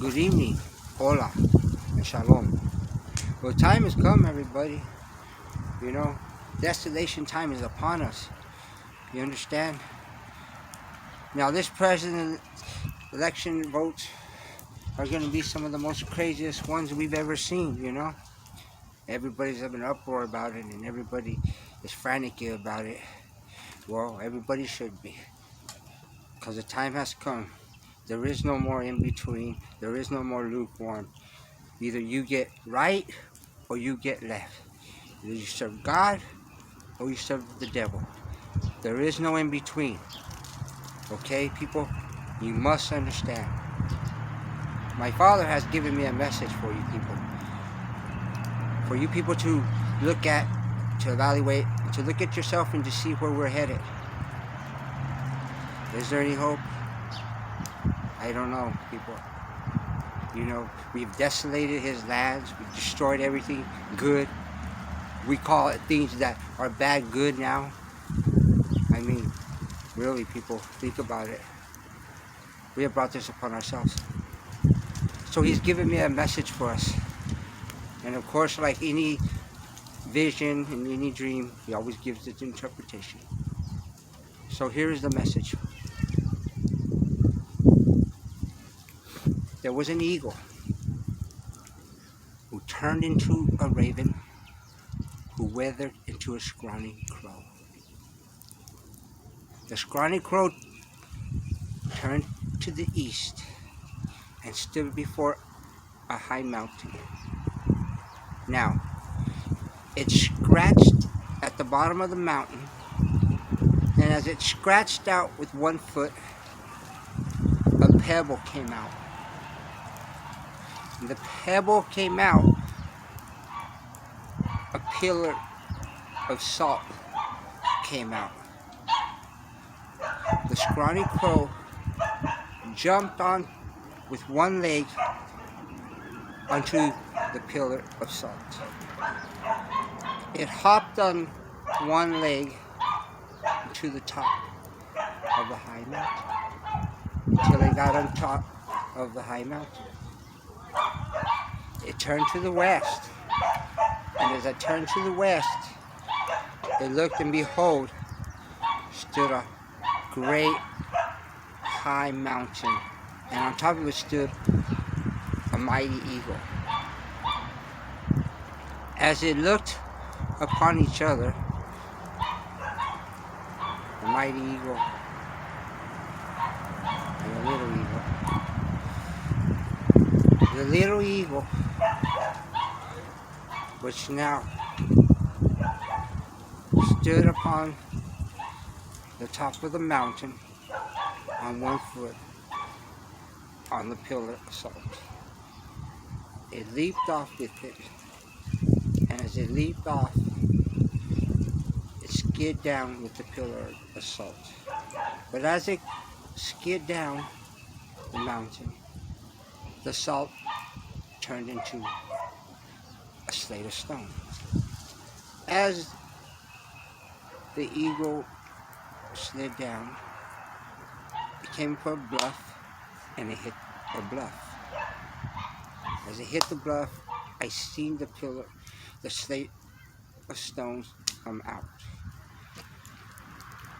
Good evening, hola, and shalom. Well, time has come, everybody. You know, desolation time is upon us. You understand? Now, this president election votes are going to be some of the most craziest ones we've ever seen, you know? Everybody's having an uproar about it, and everybody is frantic about it. Well, everybody should be. Because the time has come. There is no more in between. There is no more lukewarm. Either you get right or you get left. Either you serve God or you serve the devil. There is no in between. Okay, people? You must understand. My Father has given me a message for you people. For you people to look at, to evaluate, to look at yourself and to see where we're headed. Is there any hope? I don't know, people. You know, we've desolated his lands. We've destroyed everything good. We call it things that are bad good now. I mean, really, people, think about it. We have brought this upon ourselves. So he's given me a message for us. And of course, like any vision and any dream, he always gives its interpretation. So here is the message. There was an eagle who turned into a raven, who weathered into a scrawny crow. The scrawny crow turned to the east and stood before a high mountain. Now, it scratched at the bottom of the mountain, and as it scratched out with one foot, a pebble came out. And the pebble came out, a pillar of salt came out. The scrawny crow jumped on with one leg onto the pillar of salt. It hopped on one leg to the top of the high mountain until it got on top of the high mountain. It turned to the west, and as it turned to the west, it looked, and behold, stood a great high mountain, and on top of it stood a mighty eagle. As it looked upon each other, the mighty eagle and the little eagle. The little eagle, which now stood upon the top of the mountain on one foot on the pillar of salt. It leaped off with it, and as it leaped off, it skid down with the pillar of salt. But as it skid down the mountain, the salt turned into a slate of stone. As the eagle slid down, it came to a bluff, and it hit a bluff. As it hit the bluff, I seen the pillar, the slate of stones come out.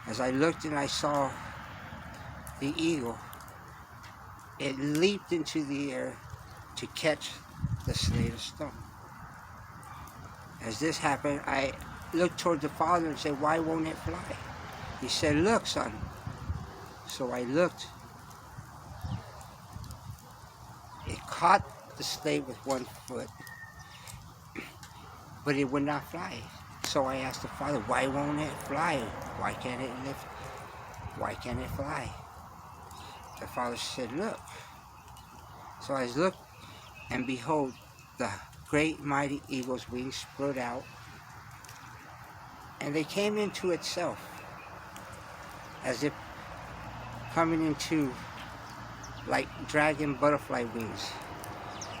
As I looked and I saw the eagle, it leaped into the air to catch the slate of stone. As this happened, I looked toward the Father and said, "Why won't it fly?" He said, "Look, son." So I looked. It caught the slate with one foot, but it would not fly. So I asked the Father, "Why won't it fly? Why can't it lift? Why can't it fly?" The Father said, "Look." So I looked, and behold, the great mighty eagle's wings spread out, and they came into itself, as if coming into like dragon butterfly wings.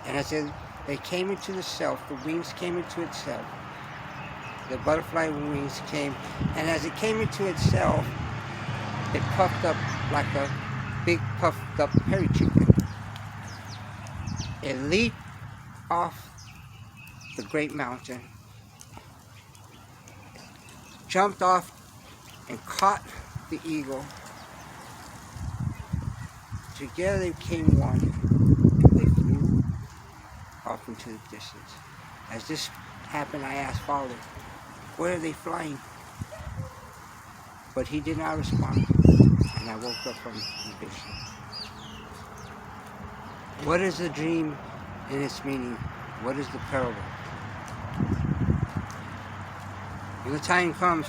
And as they came into the self, the wings came into itself. The butterfly wings came, and as it came into itself, it puffed up like a big puffed up hairy chicken. It leaped off the great mountain, jumped off and caught the eagle. Together they became one. They flew off into the distance. As this happened, I asked Father, where are they flying? But he did not respond, and I woke up from the vision. What is the dream and its meaning? What is the parable? When the time comes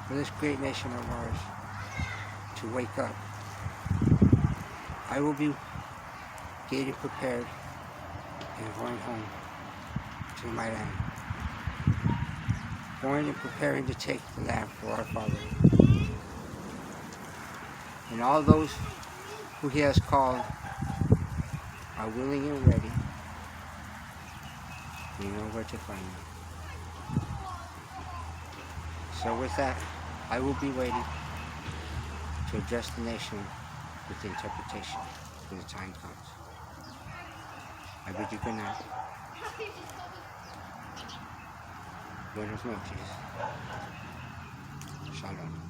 for this great nation of ours to wake up, I will be getting prepared and going home to my land. Going and preparing to take the land for our Father. And all those who He has called are willing and ready. You know where to find me. So with that, I will be waiting to address the nation with interpretation when the time comes. I bid you good night. Buenas noches. Shalom.